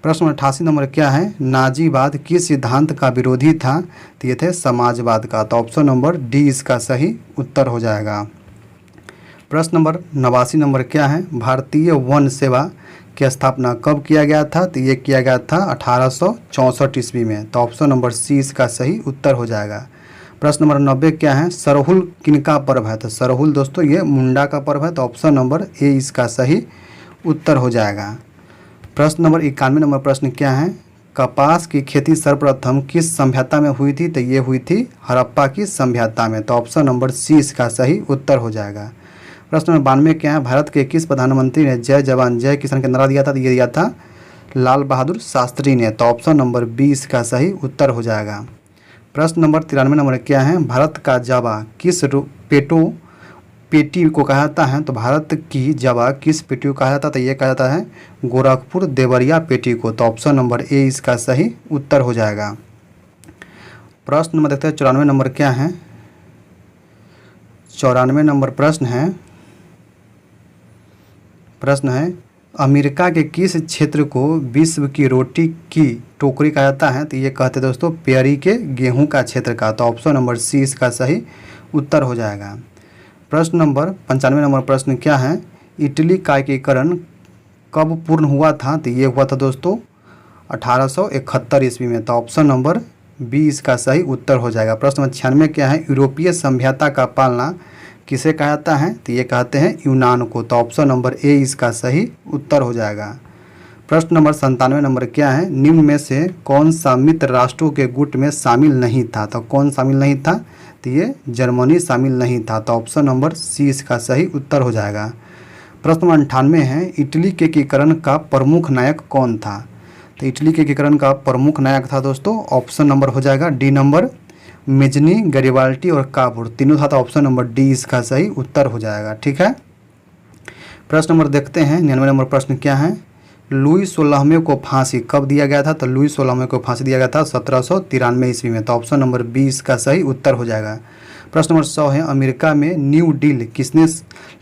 प्रश्न 88 नंबर क्या है? नाजीवाद किस सिद्धांत का विरोधी था? तो ये थे समाजवाद का। तो ऑप्शन नंबर डी इसका सही उत्तर हो जाएगा। प्रश्न नंबर 89 नंबर क्या है? भारतीय वन सेवा की स्थापना कब किया गया था? तो ये किया गया था 1864 ईस्वी में। तो ऑप्शन नंबर सी इसका सही उत्तर हो जाएगा। प्रश्न नंबर 90 क्या है, सरहुल किनका पर्व है? तो सरहुल दोस्तों ये मुंडा का पर्व है, तो ऑप्शन नंबर ए इसका सही उत्तर हो जाएगा। प्रश्न नंबर 91 नंबर प्रश्न क्या है, कपास की खेती सर्वप्रथम किस सभ्यता में हुई थी? तो ये हुई थी हड़प्पा की सभ्यता में, तो ऑप्शन नंबर सी इसका सही उत्तर हो जाएगा। प्रश्न नंबर 92 क्या है, भारत के किस प्रधानमंत्री ने जय जवान जय किसान का नारा दिया था? तो ये दिया था लाल बहादुर शास्त्री ने, तो ऑप्शन नंबर 20 का सही उत्तर हो जाएगा। प्रश्न नंबर 93 नंबर क्या है, भारत का जावा किस पेटी को कहा जाता है? तो भारत की जावा किस पेटी को कहा जाता है? तो ये कहा जाता है गोरखपुर देवरिया पेटी को, तो ऑप्शन नंबर ए इसका सही उत्तर हो जाएगा। प्रश्न नंबर देखते हैं 94 नंबर क्या है, 94 नंबर प्रश्न है अमेरिका के किस क्षेत्र को विश्व की रोटी की टोकरी कहा जाता है? तो ये कहते हैं दोस्तों पेरी के गेहूं का क्षेत्र का, तो ऑप्शन नंबर सी इसका सही उत्तर हो जाएगा। प्रश्न नंबर 95 नंबर प्रश्न क्या है, इटली का एकीकरण कब पूर्ण हुआ था? तो ये हुआ था दोस्तों 1871 ईस्वी में, तो ऑप्शन नंबर बी इसका सही उत्तर हो जाएगा। प्रश्न नंबर 96 क्या है, यूरोपीय सभ्यता का पालना किसे कहा जाता है? तो ये कहते हैं यूनान को, तो ऑप्शन नंबर ए इसका सही उत्तर हो जाएगा। प्रश्न नंबर 97 नंबर क्या है, निम्न में से कौन सा मित्र राष्ट्रों के गुट में शामिल नहीं था? तो कौन शामिल नहीं था? तो ये जर्मनी शामिल नहीं था, तो ऑप्शन नंबर सी इसका सही उत्तर हो जाएगा। प्रश्न नंबर 98 है, इटली के एकीकरण का प्रमुख नायक कौन था? तो इटली के एकीकरण का प्रमुख नायक था दोस्तों ऑप्शन नंबर हो जाएगा डी नंबर मेजनी, गरिबाल्टी और काबूर तीनों था, तो ऑप्शन नंबर डी इसका सही उत्तर हो जाएगा। ठीक है, प्रश्न नंबर देखते हैं 99 नंबर प्रश्न क्या है, लुई 16वें को फांसी कब दिया गया था? तो लुई 16वें को फांसी दिया गया था 1793 ईस्वी में, तो ऑप्शन नंबर बी इसका सही उत्तर हो जाएगा। प्रश्न नंबर 100 है, अमेरिका में न्यू डील किसने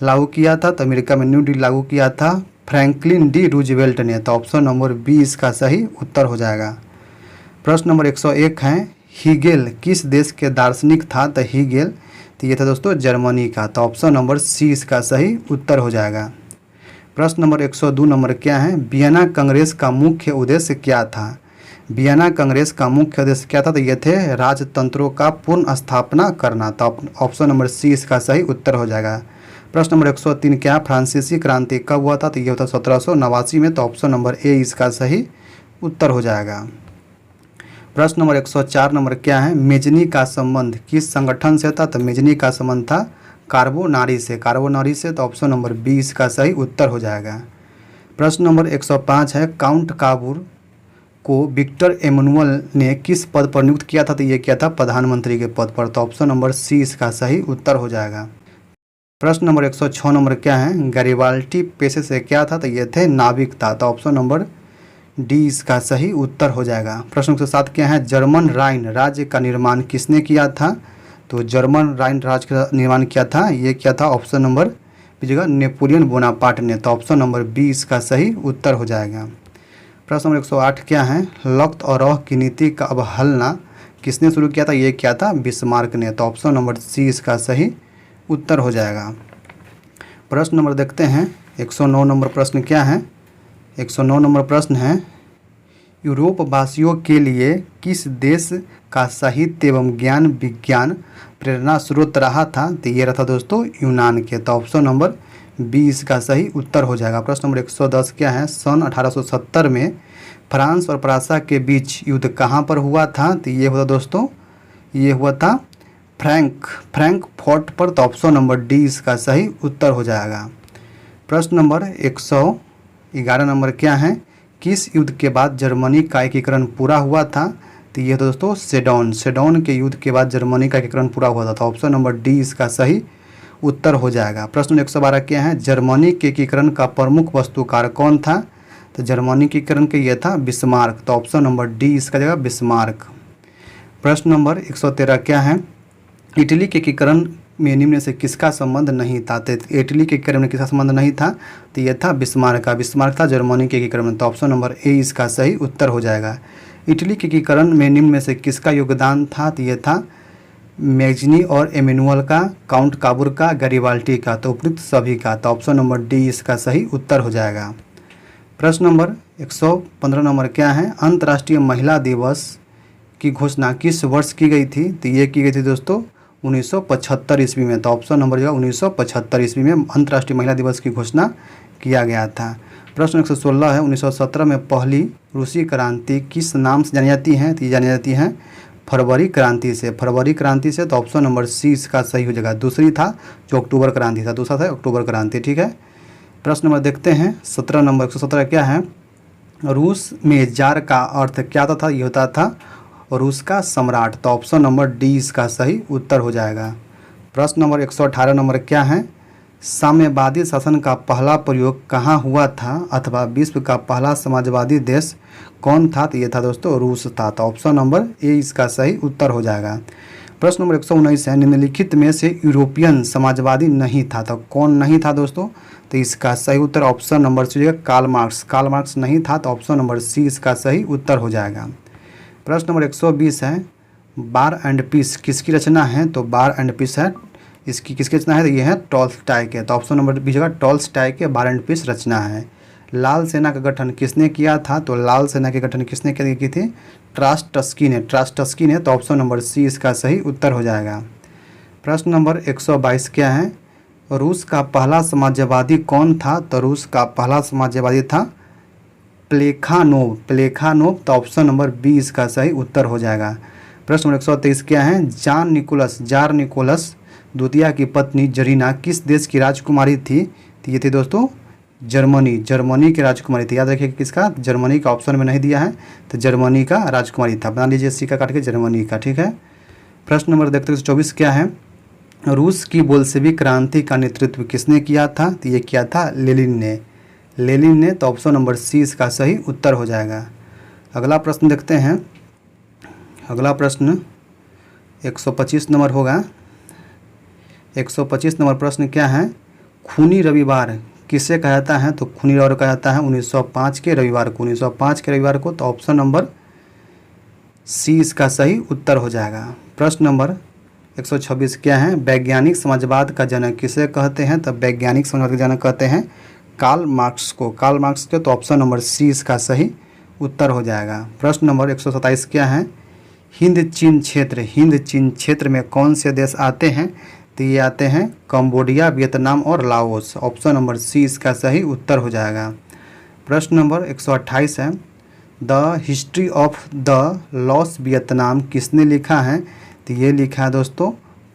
लागू किया था? तो अमेरिका में न्यू डील लागू किया था फ्रैंकलिन डी रूजवेल्ट ने, तो ऑप्शन नंबर बी इसका सही उत्तर हो जाएगा। प्रश्न नंबर 101 है, हीगेल किस देश के दार्शनिक था? तो हीगेल तो ये था दोस्तों जर्मनी का, तो ऑप्शन नंबर सी इसका सही उत्तर हो जाएगा। प्रश्न नंबर 102 नंबर क्या है, वियना कांग्रेस का मुख्य उद्देश्य क्या था? वियना कांग्रेस का मुख्य उद्देश्य क्या था? तो ये थे राजतंत्रों का पूर्ण स्थापना करना, तो ऑप्शन नंबर सी इसका सही उत्तर हो जाएगा। प्रश्न नंबर 103 क्या, फ्रांसीसी क्रांति कब हुआ था? तो ये होता 1789 में, तो ऑप्शन नंबर ए इसका सही उत्तर हो जाएगा। प्रश्न नंबर 104 नंबर क्या है, मेजनी का संबंध किस संगठन से था? तो मेजनी का संबंध था कार्बोनारी से, तो ऑप्शन नंबर बी इसका सही उत्तर हो जाएगा। प्रश्न नंबर 105 है, काउंट काबूर को विक्टर एमनुअल ने किस पद पर नियुक्त किया था? तो ये किया था प्रधानमंत्री के पद पर, तो ऑप्शन नंबर सी इसका सही उत्तर हो जाएगा। प्रश्न नंबर 106 नंबर क्या है, गरिबाल्टी पेशे से क्या था? तो ये थे नाविक था, तो ऑप्शन नंबर डी इसका सही उत्तर हो जाएगा। प्रश्न 107 क्या है, जर्मन राइन राज्य का निर्माण किसने किया था? तो जर्मन राइन राज्य का निर्माण किया था, ये किया था ऑप्शन नंबर बी जगह नेपोलियन बोनापार्ट ने, तो ऑप्शन नंबर बी इसका सही उत्तर हो जाएगा। प्रश्न नंबर 108 क्या है, लख्त और रौह की नीति का अवहेलना किसने शुरू किया था? ये किया था बिस्मार्क ने, तो ऑप्शन नंबर सी इसका सही उत्तर हो जाएगा। प्रश्न नंबर देखते हैं 109 नंबर प्रश्न क्या है, 109 नंबर प्रश्न है, यूरोप वासियों के लिए किस देश का साहित्य एवं ज्ञान विज्ञान प्रेरणा स्रोत रहा था? तो ये रहा दोस्तों यूनान के, तो ऑप्शन नंबर बी इसका सही उत्तर हो जाएगा। प्रश्न नंबर 110 क्या है, सन 1870 में फ्रांस और प्रासा के बीच युद्ध कहाँ पर हुआ था? तो ये हुआ दोस्तों, ये हुआ था फ्रैंकफर्ट पर, तो ऑप्शन नंबर डी इसका सही उत्तर हो जाएगा। प्रश्न नंबर 111 नंबर क्या है, किस युद्ध के बाद जर्मनी का एकीकरण पूरा हुआ था? तो ये दोस्तों सेडोन के युद्ध के बाद जर्मनी का एकीकरण पूरा हुआ था, तो ऑप्शन नंबर डी इसका सही उत्तर हो जाएगा। प्रश्न 112 क्या है, जर्मनी के एकीकरण का प्रमुख वस्तुकार कौन था? तो जर्मनी के एकीकरण के ये था बिस्मार्क, तो ऑप्शन नंबर डी इसका जगह बिस्मार्क। प्रश्न नंबर 113 क्या है, इटली के एकीकरण में निम्न से किसका संबंध नहीं था? तो इटली के एकीकरण में किसका संबंध नहीं था? तो यह था बिस्मार्क का, बिस्मार्क था जर्मनी के एकीकरण में, तो ऑप्शन नंबर ए इसका सही उत्तर हो जाएगा। इटली के एकीकरण में निम्न में से किसका योगदान था? तो यह था मेजनी और एमेनुअल का, काउंट काबूर का, गरिबाल्टी का, तो उपयुक्त सभी का, तो ऑप्शन नंबर डी इसका सही उत्तर हो जाएगा। प्रश्न नंबर 115 नंबर क्या है, अंतर्राष्ट्रीय महिला दिवस की घोषणा किस वर्ष की गई थी? तो ये की गई थी दोस्तों 1975 ईस्वी में। तो ऑप्शन नंबर जो है 1975 ईस्वी में अंतर्राष्ट्रीय महिला दिवस की घोषणा किया गया था। प्रश्न 116 है, 1917 में पहली रूसी क्रांति किस नाम से जानी जाती है? तो ये जानी जाती है फरवरी क्रांति से। फरवरी क्रांति से, तो ऑप्शन नंबर सी इसका सही हो जाएगा। दूसरी था जो अक्टूबर क्रांति था, दूसरा था अक्टूबर क्रांति। ठीक है, प्रश्न नंबर देखते हैं 17 नंबर। 117 क्या है? रूस में जार का अर्थ क्या होता था? ये होता था रूस का सम्राट। तो ऑप्शन नंबर डी इसका सही उत्तर हो जाएगा। प्रश्न नंबर 118 नंबर क्या है? साम्यवादी शासन का पहला प्रयोग कहाँ हुआ था अथवा विश्व का पहला समाजवादी देश कौन था? तो ये था दोस्तों रूस था। तो ऑप्शन नंबर ए इसका सही उत्तर हो जाएगा। प्रश्न नंबर 119 है, निम्नलिखित में से यूरोपियन समाजवादी नहीं था। तो कौन नहीं था दोस्तों? तो इसका सही उत्तर ऑप्शन नंबर सी हो जाएगा कार्ल मार्क्स। कार्ल मार्क्स नहीं था, तो ऑप्शन नंबर सी इसका सही उत्तर हो जाएगा। प्रश्न नंबर 120 है, वार एंड पीस किसकी रचना है? तो वार एंड पीस है इसकी किसकी रचना है? तो ये है टॉल्स्टॉय के। तो ऑप्शन नंबर बी जगह टॉल्स्टॉय के वार एंड पीस रचना है। लाल सेना का गठन किसने किया था? तो लाल सेना के गठन किसने की थी? ट्रास्टस्की ने। ट्रास्टस्की ने। तो ऑप्शन नंबर सी इसका सही उत्तर हो जाएगा। प्रश्न नंबर 122 क्या है? रूस का पहला समाजवादी कौन था? तो रूस का पहला समाजवादी था प्लेखानोव। प्लेखानोव। तो ऑप्शन नंबर बी इसका सही उत्तर हो जाएगा। प्रश्न नंबर 123 क्या है? जार निकोलस द्वितीय की पत्नी जरीना किस देश की राजकुमारी थी? तो ये थी दोस्तों जर्मनी। जर्मनी की राजकुमारी थी। याद रखिए किसका? जर्मनी का ऑप्शन में नहीं दिया है, तो जर्मनी का राजकुमारी था। बना लीजिए सिक्का काट के जर्मनी का। ठीक है, प्रश्न नंबर देखते हैं 124 क्या है? रूस की बोल्शेविक क्रांति का नेतृत्व किसने किया था? तो ये किया था लेनिन ने। लेनिन ने। तो ऑप्शन नंबर सी इसका सही उत्तर हो जाएगा। अगला प्रश्न देखते हैं। अगला प्रश्न 125 नंबर होगा। 125 नंबर प्रश्न क्या है? खूनी रविवार किसे कहा जाता है? तो खूनी रविवार कहा जाता है 1905 के रविवार को। 1905 के रविवार को। तो ऑप्शन नंबर सी इसका सही उत्तर हो जाएगा। प्रश्न नंबर 126 क्या है? वैज्ञानिक समाजवाद का जनक किसे कहते हैं? तो वैज्ञानिक समाजवाद का जनक कहते हैं कार्ल मार्क्स को। कार्ल मार्क्स के। तो ऑप्शन नंबर सी इसका सही उत्तर हो जाएगा। प्रश्न नंबर 127 क्या है? हिंद चीन क्षेत्र में कौन से देश आते हैं? तो ये आते हैं कंबोडिया, वियतनाम और लाओस। ऑप्शन नंबर सी इसका सही उत्तर हो जाएगा। प्रश्न नंबर 128 है, the history of the loss Vietnam किसने लिखा है? तो ये लिखा है दोस्तों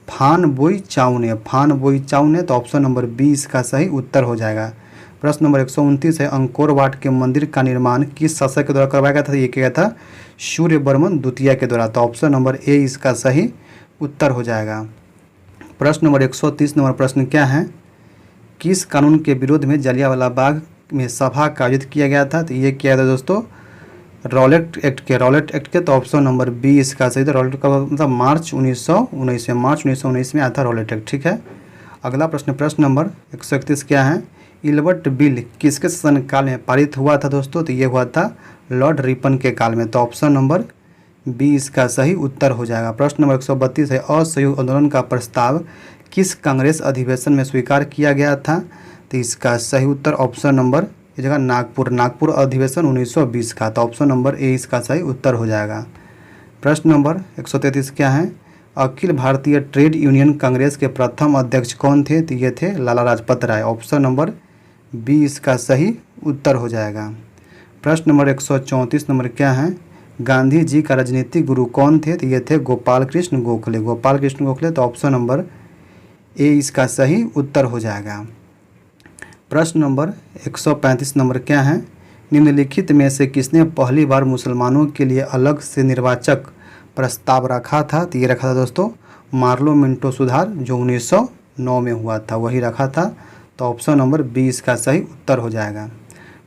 फान बोई चाउ ने। फान बोई चाउ ने। तो ऑप्शन नंबर बी इसका सही उत्तर हो जाएगा। प्रश्न नंबर 129 है, अंकोर वाट के मंदिर का निर्माण किस शासक के द्वारा करवाया गया था? ये किया गया था सूर्यवर्मन द्वितीय के द्वारा। तो ऑप्शन नंबर ए इसका सही उत्तर हो जाएगा। प्रश्न नंबर 130 नंबर प्रश्न क्या है? किस कानून के विरोध में जलियांवाला बाग में सभा का आयोजित किया गया था? तो ये किया था दोस्तों रॉलेट एक्ट के। तो ऑप्शन नंबर बी इसका सही था। रॉलेट का मतलब मार्च 1919 में आया था रॉलेट एक्ट। ठीक है, अगला प्रश्न नंबर 131 क्या है? इल्बर्ट बिल किसके शासनकाल में पारित हुआ था दोस्तों? तो ये हुआ था लॉर्ड रिपन के काल में। तो ऑप्शन नंबर बी इसका सही उत्तर हो जाएगा। प्रश्न नंबर 132 है, असहयोग आंदोलन का प्रस्ताव किस कांग्रेस अधिवेशन में स्वीकार किया गया था? तो इसका सही उत्तर ऑप्शन नंबर इस जगह नागपुर अधिवेशन 1920 का। तो ऑप्शन नंबर ए इसका सही उत्तर हो जाएगा। प्रश्न नंबर 133 क्या है? अखिल भारतीय ट्रेड यूनियन कांग्रेस के प्रथम अध्यक्ष कौन थे? तो ये थे Lala Lajpat Rai. Option number B इसका सही उत्तर हो जाएगा। प्रश्न नंबर 134 नंबर क्या है? गांधी जी का राजनीतिक गुरु कौन थे? तो ये थे गोपाल कृष्ण गोखले। तो ऑप्शन नंबर ए इसका सही उत्तर हो जाएगा। प्रश्न नंबर 135 नंबर क्या है? निम्नलिखित में से किसने पहली बार मुसलमानों के लिए अलग से निर्वाचक प्रस्ताव रखा था? तो ये रखा था दोस्तों मार्लो मिंटो सुधार, जो 1909 में हुआ था, वही रखा था। तो ऑप्शन नंबर बी इसका सही उत्तर हो जाएगा।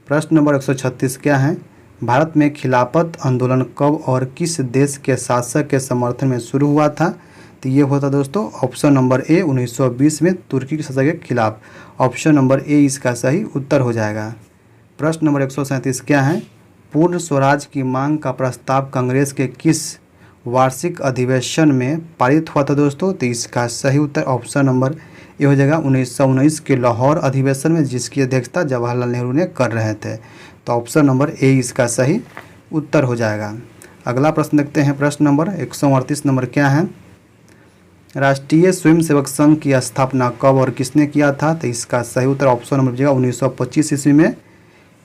प्रश्न नंबर 136 क्या है? भारत में खिलाफत आंदोलन कब और किस देश के शासक के समर्थन में शुरू हुआ था? तो ये होता दोस्तों ऑप्शन नंबर ए 1920 में तुर्की के शासक के खिलाफ। ऑप्शन नंबर ए इसका सही उत्तर हो जाएगा। प्रश्न नंबर 137 क्या है? पूर्ण स्वराज की मांग का प्रस्ताव कांग्रेस के किस वार्षिक अधिवेशन में पारित हुआ था दोस्तों? तो इसका सही उत्तर ऑप्शन नंबर ये हो जाएगा 1919 के लाहौर अधिवेशन में, जिसकी अध्यक्षता जवाहरलाल नेहरू ने कर रहे थे। तो ऑप्शन नंबर ए इसका सही उत्तर हो जाएगा। अगला प्रश्न देखते हैं, प्रश्न नंबर 138 नंबर क्या है? राष्ट्रीय स्वयंसेवक संघ की स्थापना कब और किसने किया था? तो इसका सही उत्तर ऑप्शन नंबर बचेगा 1925 ईस्वी में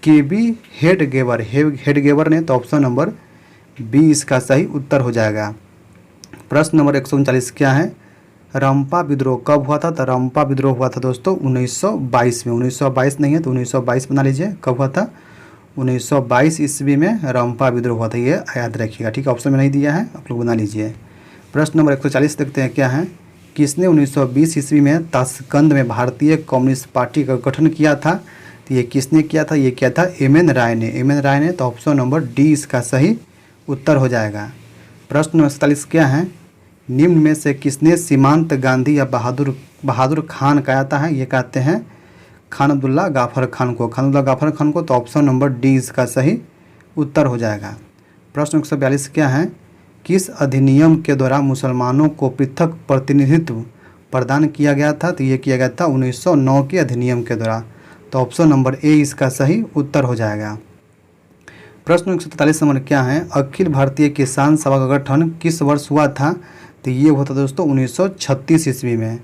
केबी हेडगेवर ने। तो ऑप्शन नंबर बी इसका सही उत्तर हो जाएगा। प्रश्न नंबर 139 क्या है? रंपा विद्रोह कब हुआ था? तो रंपा विद्रोह हुआ था दोस्तों 1922 में। 1922 नहीं है तो 1922 बना लीजिए। कब हुआ था? 1922 ईस्वी में रंपा विद्रोह हुआ था, ये याद रखिएगा। ठीक है, ऑप्शन में नहीं दिया है, आप लोग बना लीजिए। प्रश्न नंबर 140 देखते हैं क्या है? किसने 1920 ईस्वी में ताशकंद में भारतीय कम्युनिस्ट पार्टी का गठन किया था? तो ये किसने किया था? ये किया था एम.एन. राय ने। एम.एन. राय ने। तो ऑप्शन नंबर डी इसका सही उत्तर हो जाएगा। प्रश्न नंबर 47 क्या है? निम्न में से किसने सीमांत गांधी या बहादुर खान कहता है? ये कहते हैं खान अब्दुल्ला गाफर खान को। तो ऑप्शन नंबर डी इसका सही उत्तर हो जाएगा। प्रश्न 142 क्या है? किस अधिनियम के द्वारा मुसलमानों को पृथक प्रतिनिधित्व प्रदान किया गया था? तो ये किया गया था 1909 के अधिनियम के द्वारा। तो ऑप्शन नंबर ए इसका सही उत्तर हो जाएगा। प्रश्न 143 नंबर क्या है? अखिल भारतीय किसान सभा का गठन किस वर्ष हुआ था? तो ये हुआ था दोस्तों 1936 ईस्वी में।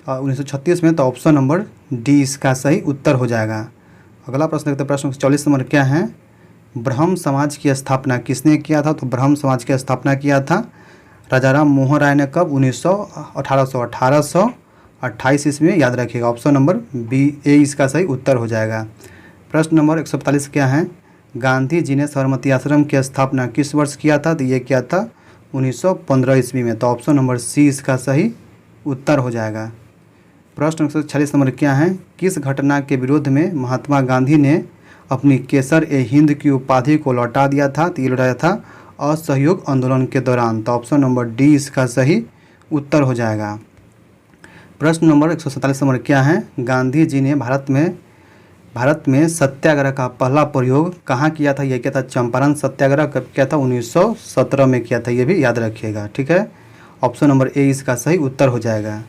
1936 में। तो ऑप्शन नंबर डी इसका सही उत्तर हो जाएगा। अगला प्रश्न देखते हैं, प्रश्न 44 नंबर क्या है? ब्रह्म समाज की स्थापना किसने किया था? तो ब्रह्म समाज की स्थापना किया था राजाराम मोहन राय ने। कब? 1828 ईस्वी में, याद रखिएगा। ऑप्शन नंबर बी ए इसका सही उत्तर हो जाएगा। प्रश्न नंबर 145 क्या है? गांधी जी ने साबरमती आश्रम की स्थापना किस वर्ष किया था? तो ये किया था 1915 ईस्वी में। तो ऑप्शन नंबर सी इसका सही उत्तर हो जाएगा। प्रश्न 146 नंबर क्या है? किस घटना के विरोध में महात्मा गांधी ने अपनी केसर ए हिंद की उपाधि को लौटा दिया था? तो ये लौटाया था असहयोग आंदोलन के दौरान। तो ऑप्शन नंबर डी इसका सही उत्तर हो जाएगा। प्रश्न नंबर 147 नंबर क्या है? गांधी जी ने भारत में सत्याग्रह का पहला प्रयोग कहाँ किया था? यह किया था चंपारण सत्याग्रह। कब किया था? 1917 में किया था, ये भी याद रखिएगा। ठीक है, ऑप्शन नंबर ए इसका सही उत्तर हो जाएगा।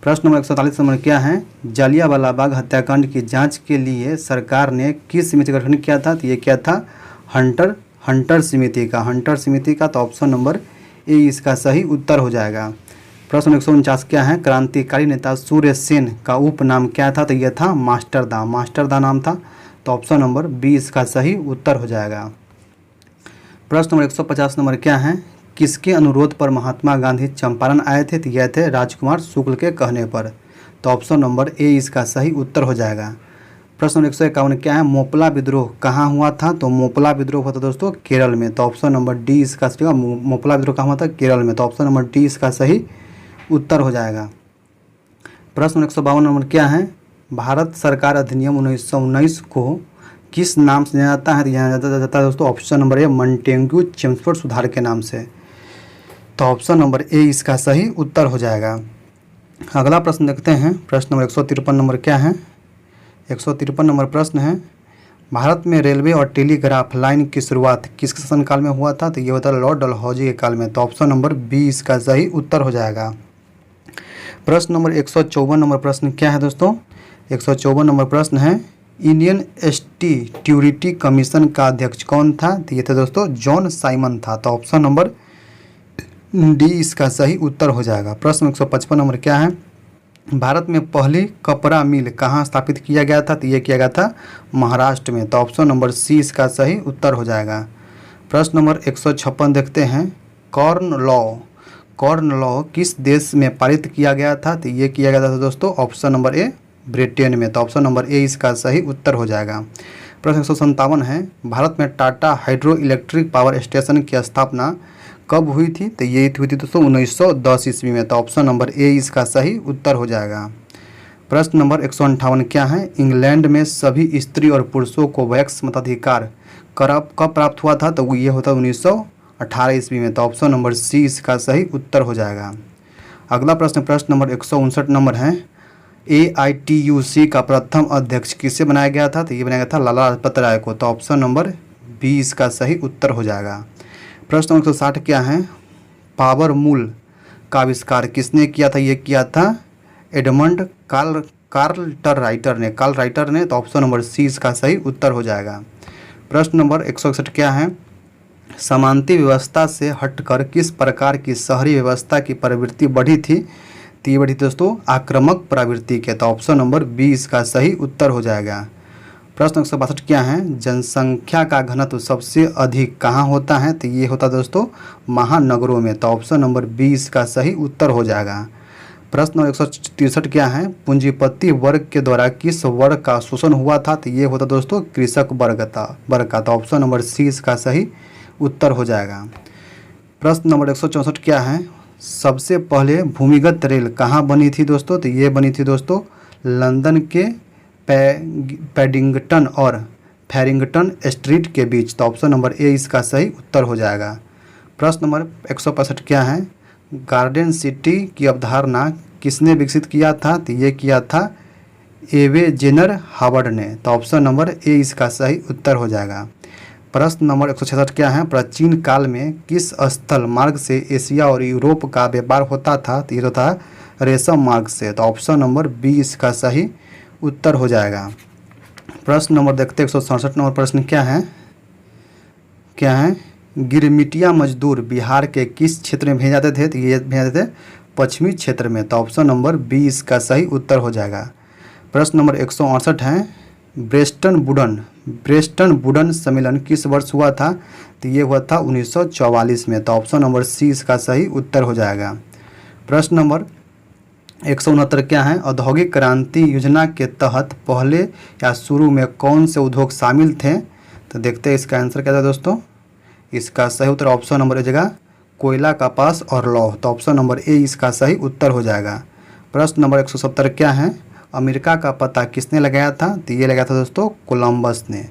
प्रश्न नंबर 147 नंबर क्या है? जालियांवाला बाग हत्याकांड की जांच के लिए सरकार ने किस समिति का गठन किया था? तो ये किया था हंटर समिति का। तो ऑप्शन नंबर ए इसका सही उत्तर हो जाएगा। प्रश्न 149 क्या है? क्रांतिकारी नेता सूर्य सेन का उपनाम क्या था? तो यह था मास्टरदा नाम था। तो ऑप्शन नंबर बी इसका सही उत्तर हो जाएगा। प्रश्न नंबर 150 नंबर क्या है? किसके अनुरोध पर महात्मा गांधी चंपारण आए थे? तो यह थे राजकुमार शुक्ल के कहने पर। तो ऑप्शन नंबर ए इसका सही उत्तर हो जाएगा। प्रश्न नंबर 151 क्या है? मोपला विद्रोह कहाँ हुआ था? तो मोपला विद्रोह हुआ था दोस्तों केरल में। तो ऑप्शन नंबर डी इसका सही। मोपला विद्रोह कहाँ हुआ था? केरल में। तो ऑप्शन नंबर डी इसका सही उत्तर हो जाएगा। प्रश्न 152 नंबर क्या है? भारत सरकार अधिनियम 1919 को किस नाम से जाना जाता है? तो जाना जाता है दोस्तों option number A Montagu Chelmsford सुधार के नाम से। तो ऑप्शन नंबर ए इसका सही उत्तर हो जाएगा। अगला प्रश्न देखते हैं, प्रश्न नंबर 153 नंबर क्या है? 153 नंबर प्रश्न है, भारत में रेलवे और टेलीग्राफ लाइन की शुरुआत किस शासनकाल में हुआ था? तो ये होता है लॉर्ड डलहौजी के काल में। तो ऑप्शन नंबर बी इसका सही उत्तर हो जाएगा। प्रश्न नंबर 154 नंबर प्रश्न क्या है दोस्तों? 154 नंबर प्रश्न है, इंडियन स्टैट्यूटरी कमीशन का अध्यक्ष कौन था? तो ये थे दोस्तों जॉन साइमन था। तो ऑप्शन नंबर डी इसका सही उत्तर हो जाएगा। प्रश्न 155 नंबर क्या है? भारत में पहली कपड़ा मिल कहाँ स्थापित किया गया था? तो ये किया गया था महाराष्ट्र में। तो ऑप्शन नंबर सी इसका सही उत्तर हो जाएगा। प्रश्न नंबर 156 देखते हैं, कॉर्न लॉ किस देश में पारित किया गया था? तो ये किया गया था दोस्तों ऑप्शन नंबर ए ब्रिटेन में। तो ऑप्शन नंबर ए इसका सही उत्तर हो जाएगा। प्रश्न 157 है, भारत में Tata hydro electric power station की स्थापना कब हुई थी? तो ये हुई थी दोस्तों 1910 ईस्वी में। तो ऑप्शन नंबर ए इसका सही उत्तर हो जाएगा। प्रश्न नंबर 158 क्या है? इंग्लैंड में सभी स्त्री और पुरुषों को वैक्स मताधिकार कब प्राप्त हुआ था? तो ये होता 1918 ईस्वी में। तो ऑप्शन नंबर सी इसका सही उत्तर हो जाएगा। अगला प्रश्न नंबर 159 नंबर है, AITUC का प्रथम अध्यक्ष किसे बनाया गया था? तो ये बनाया गया था लाला लाजपत राय को। तो ऑप्शन नंबर बी इसका सही उत्तर हो जाएगा। प्रश्न नंबर 160 क्या है? पावर मूल का आविष्कार किसने किया था? ये किया था एडमंड कार्ल राइटर ने। तो ऑप्शन नंबर सी इसका सही उत्तर हो जाएगा। प्रश्न नंबर 161 क्या है? समानती व्यवस्था से हटकर किस प्रकार की शहरी व्यवस्था की प्रवृत्ति बढ़ी थी? तो ये बढ़ी थी दोस्तों आक्रामक प्रवृत्ति के। तो ऑप्शन नंबर बी इसका सही उत्तर हो जाएगा। प्रश्न 162 क्या है? जनसंख्या का घनत्व सबसे अधिक कहाँ होता है? तो ये होता है दोस्तों महानगरों में। तो ऑप्शन नंबर बी इसका सही उत्तर हो जाएगा। प्रश्न नंबर 163 क्या है? पूंजीपति वर्ग के द्वारा किस वर्ग का शोषण हुआ था? तो ये होता दोस्तों कृषक वर्ग का। तो ऑप्शन नंबर सी इसका सही उत्तर हो जाएगा। प्रश्न नंबर 164 क्या है? सबसे पहले भूमिगत रेल कहाँ बनी थी दोस्तों? तो ये बनी थी दोस्तों लंदन के पैडिंगटन और फैरिंगटन स्ट्रीट के बीच। तो ऑप्शन नंबर ए इसका सही उत्तर हो जाएगा। प्रश्न नंबर 165 क्या है? गार्डन सिटी की अवधारणा किसने विकसित किया था? तो ये किया था एवे जेनर हावर्ड ने। तो ऑप्शन नंबर ए इसका सही उत्तर हो जाएगा। प्रश्न नंबर 166 क्या है? प्राचीन काल में किस स्थल मार्ग से एशिया और यूरोप का व्यापार होता था? तो ये तो था रेशम मार्ग से। तो ऑप्शन नंबर बी इसका सही उत्तर हो जाएगा। प्रश्न नंबर देखते 167 नंबर प्रश्न क्या है? गिरमिटिया मजदूर बिहार के किस क्षेत्र में भेजे जाते थे? तो ये भेजे जाते थे पश्चिमी क्षेत्र में। तो ऑप्शन नंबर बी इसका सही उत्तर हो जाएगा। प्रश्न नंबर 168 है ब्रेस्टन वुडन सम्मेलन किस वर्ष हुआ था? तो ये हुआ था 1944 में। तो ऑप्शन नंबर सी इसका सही उत्तर हो जाएगा। प्रश्न नंबर 169 क्या है? औद्योगिक क्रांति योजना के तहत पहले या शुरू में कौन से उद्योग शामिल थे? तो देखते हैं इसका आंसर क्या था दोस्तों। इसका सही उत्तर ऑप्शन नंबर ए जगह कोयला, कपास और लौह। तो ऑप्शन नंबर ए इसका सही उत्तर हो जाएगा। प्रश्न नंबर 170 क्या है? अमेरिका का पता किसने लगाया था? तो ये लगाया था दोस्तों कोलंबस ने।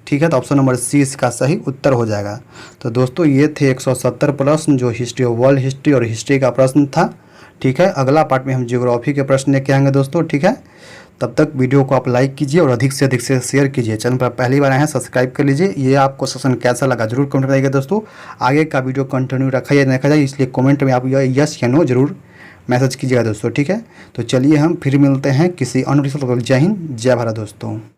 ठीक है, तो ऑप्शन नंबर सी इसका सही उत्तर हो जाएगा। तो दोस्तों ये थे 170 प्रश्न जो हिस्ट्री ऑफ वर्ल्ड हिस्ट्री और हिस्ट्री का प्रश्न था। ठीक है, अगला पार्ट में हम ज्योग्राफी के प्रश्न लेके आएंगे दोस्तों। ठीक है, तब तक वीडियो को आप लाइक कीजिए और अधिक से शेयर कीजिए। चैनल पर पहली बार आए हैं सब्सक्राइब कर लीजिए। ये आपको सेशन कैसा लगा जरूर कमेंट कराइएगा दोस्तों। आगे का वीडियो कंटिन्यू रखा या देखा जाए, इसलिए कमेंट में आप यस या नो जरूर मैसेज कीजिएगा दोस्तों। ठीक है, तो चलिए हम फिर मिलते हैं किसी अन्य। जय हिंद, जय भारत दोस्तों।